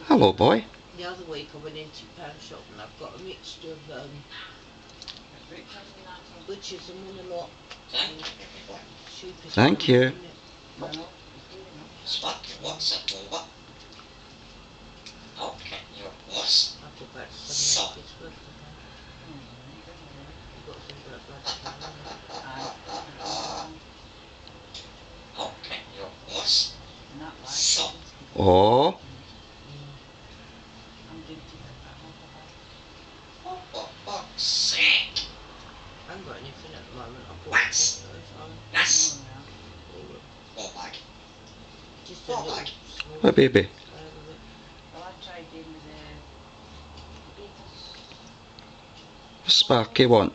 Hello, boy. The other week I went into the pound shop and I've got a mixture of butchers and Winalot. Thank you. Sparky wants it over. I'll get your boss. I've got about So. 7 quid's worth of them. You've got some blood I'll get your boss. So. Oh. For fuck's sake. I haven't got anything at the moment. I've got Rats. Yes. More bag. Just a More little bag. small Hi, baby. bag of it. Well, I tried in with the What's Sparky want?